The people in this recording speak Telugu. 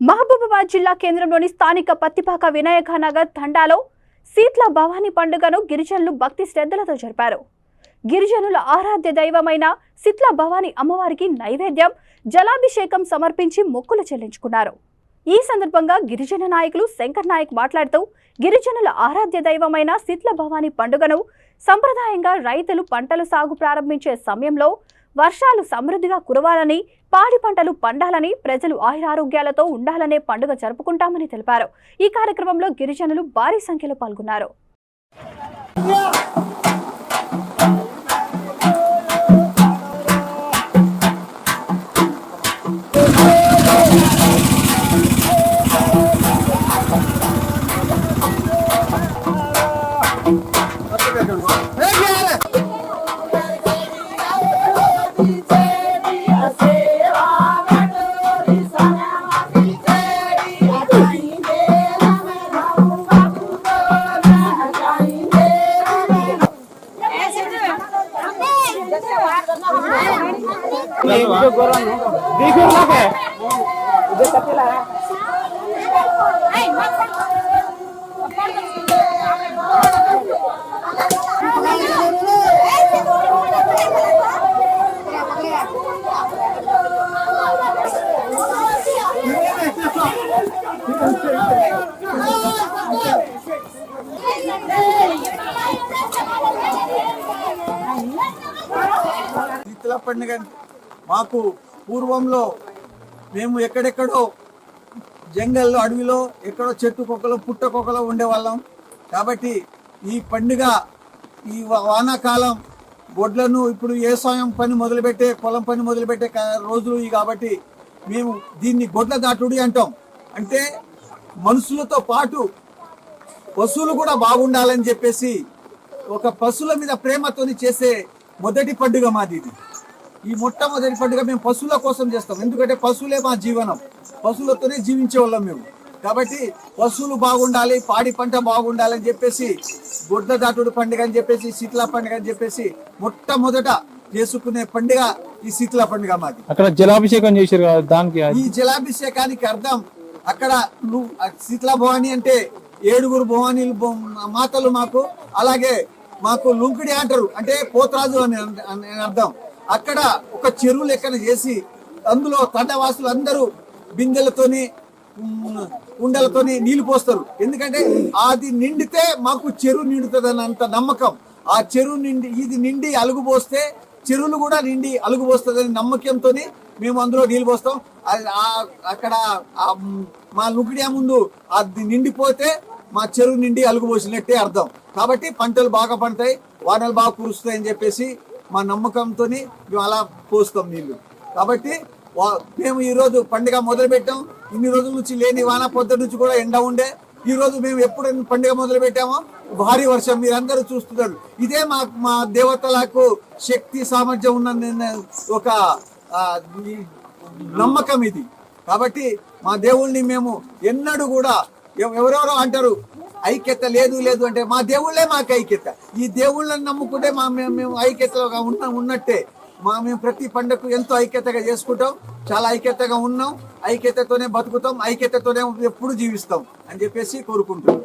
మహబూబాబాద్ జిల్లా కేంద్రంలోని స్థానిక పత్తిపాక వినాయక నగర్ తండాలో శీతల భవానీ పండుగను గిరిజనులు భక్తి శ్రద్ధలతో జరిపారు. గిరిజనుల ఆరాధ్య దైవమైన శీతల భవానీ అమ్మవారికి నైవేద్యం, జలాభిషేకం సమర్పించి మొక్కులు చెల్లించుకున్నారు. ఈ సందర్భంగా గిరిజన నాయకులు శంకర్ నాయక్ మాట్లాడుతూ, గిరిజనుల ఆరాధ్య దైవమైన శీతల భవానీ పండుగను సంప్రదాయంగా రైతులు పంటలు సాగు ప్రారంభించే సమయంలో వర్షాలు సమృద్ధిగా కురవాలని, పాడి పంటలు పండాలని, ప్రజలు ఆయురారోగ్యాలతో ఉండాలనే పండుగ జరుపుకుంటామని తెలిపారు. ఈ కార్యక్రమంలో గిరిజనులు భారీ సంఖ్యలో పాల్గొన్నారు. శీతల పండుగ మాకు పూర్వంలో మేము ఎక్కడెక్కడో జంగల్లో, అడవిలో, ఎక్కడో చెట్టు కొక్కలో, పుట్ట కొక్కలో ఉండేవాళ్ళం. కాబట్టి ఈ పండుగ ఈ వానాకాలం గొడ్లను ఇప్పుడు వ్యవసాయం పని మొదలుపెట్టే, పొలం పని మొదలుపెట్టే రోజులు కాబట్టి మేము దీన్ని గొడ్ల దాటుడి అంటాం. అంటే మనుషులతో పాటు పశువులు కూడా బాగుండాలని చెప్పేసి ఒక పశువుల మీద ప్రేమతోని చేసే మొదటి పండుగ మాది ఇది. ఈ మొట్టమొదటి పండుగ మేము పశువుల కోసం చేస్తాం. ఎందుకంటే పశువులే మా జీవనం, పశువులతోనే జీవించే వాళ్ళం మేము. కాబట్టి పశువులు బాగుండాలి, పాడి పంట బాగుండాలని చెప్పేసి గొడ్ల దాటుడు పండుగ అని చెప్పేసి, శీతల పండుగ అని చెప్పేసి మొట్టమొదట చేసుకునే పండుగ ఈ శీతల పండుగ మాది. అక్కడ జలాభిషేకం చేశారు కదా, దానికి ఈ జలాభిషేకానికి అర్థం అక్కడ శీతల భవాని అంటే 7 భవానీలు మాతలు మాకు, అలాగే మాకు లుంకిడి అంటారు, అంటే పోతరాజు అని అర్థం. అక్కడ ఒక చెరువు లెక్కన చేసి అందులో తండవాసులు అందరూ బిందెలతోని, కుండలతోని నీళ్లు పోస్తారు. ఎందుకంటే అది నిండితే మాకు చెరువు నిండుతుంది అన్నంత నమ్మకం. ఆ చెరువు ఇది నిండి అలుగు పోస్తే చెరువులు కూడా నిండి అలుగు పోస్తుంది అనే నమ్మకంతో మేము అందులో నీళ్ళు పోస్తాం. అక్కడ మా లుకిడియా ముందు అది నిండిపోతే మా చెరువు నిండి అలుగు పోసినట్టే అర్థం. కాబట్టి పంటలు బాగా పండుతాయి, వానలు బాగా కురుస్తాయి అని చెప్పేసి మా నమ్మకంతో మేము అలా పోస్తాం నీళ్లు. కాబట్టి మేము ఈరోజు పండుగ మొదలు పెట్టాం. ఇన్ని రోజుల నుంచి లేని వాన, పొద్దు నుంచి కూడా ఎండ ఉండే. ఈ రోజు మేము ఎప్పుడు పండుగ మొదలు పెట్టామో భారీ వర్షం మీరందరూ చూస్తున్నారు. ఇదే మా దేవతలకు శక్తి సామర్థ్యం ఉన్న ఒక నమ్మకం ఇది. కాబట్టి మా దేవుళ్ళని మేము ఎన్నడూ కూడా, ఎవరెవరో అంటారు ఐక్యత లేదు అంటే మా దేవుళ్ళే మాకు ఐక్యత. ఈ దేవుళ్ళని నమ్ముకుంటే మేము ఐక్యతగా ఉన్నట్టే. మేము ప్రతి పండుగకు ఎంతో ఐక్యతగా చేసుకుంటాం, చాలా ఐక్యతగా ఉన్నాం, ఐక్యతతోనే బతుకుతాం, ఐక్యతతోనే ఎప్పుడు జీవిస్తాం అని చెప్పేసి కోరుకుంటున్నాం.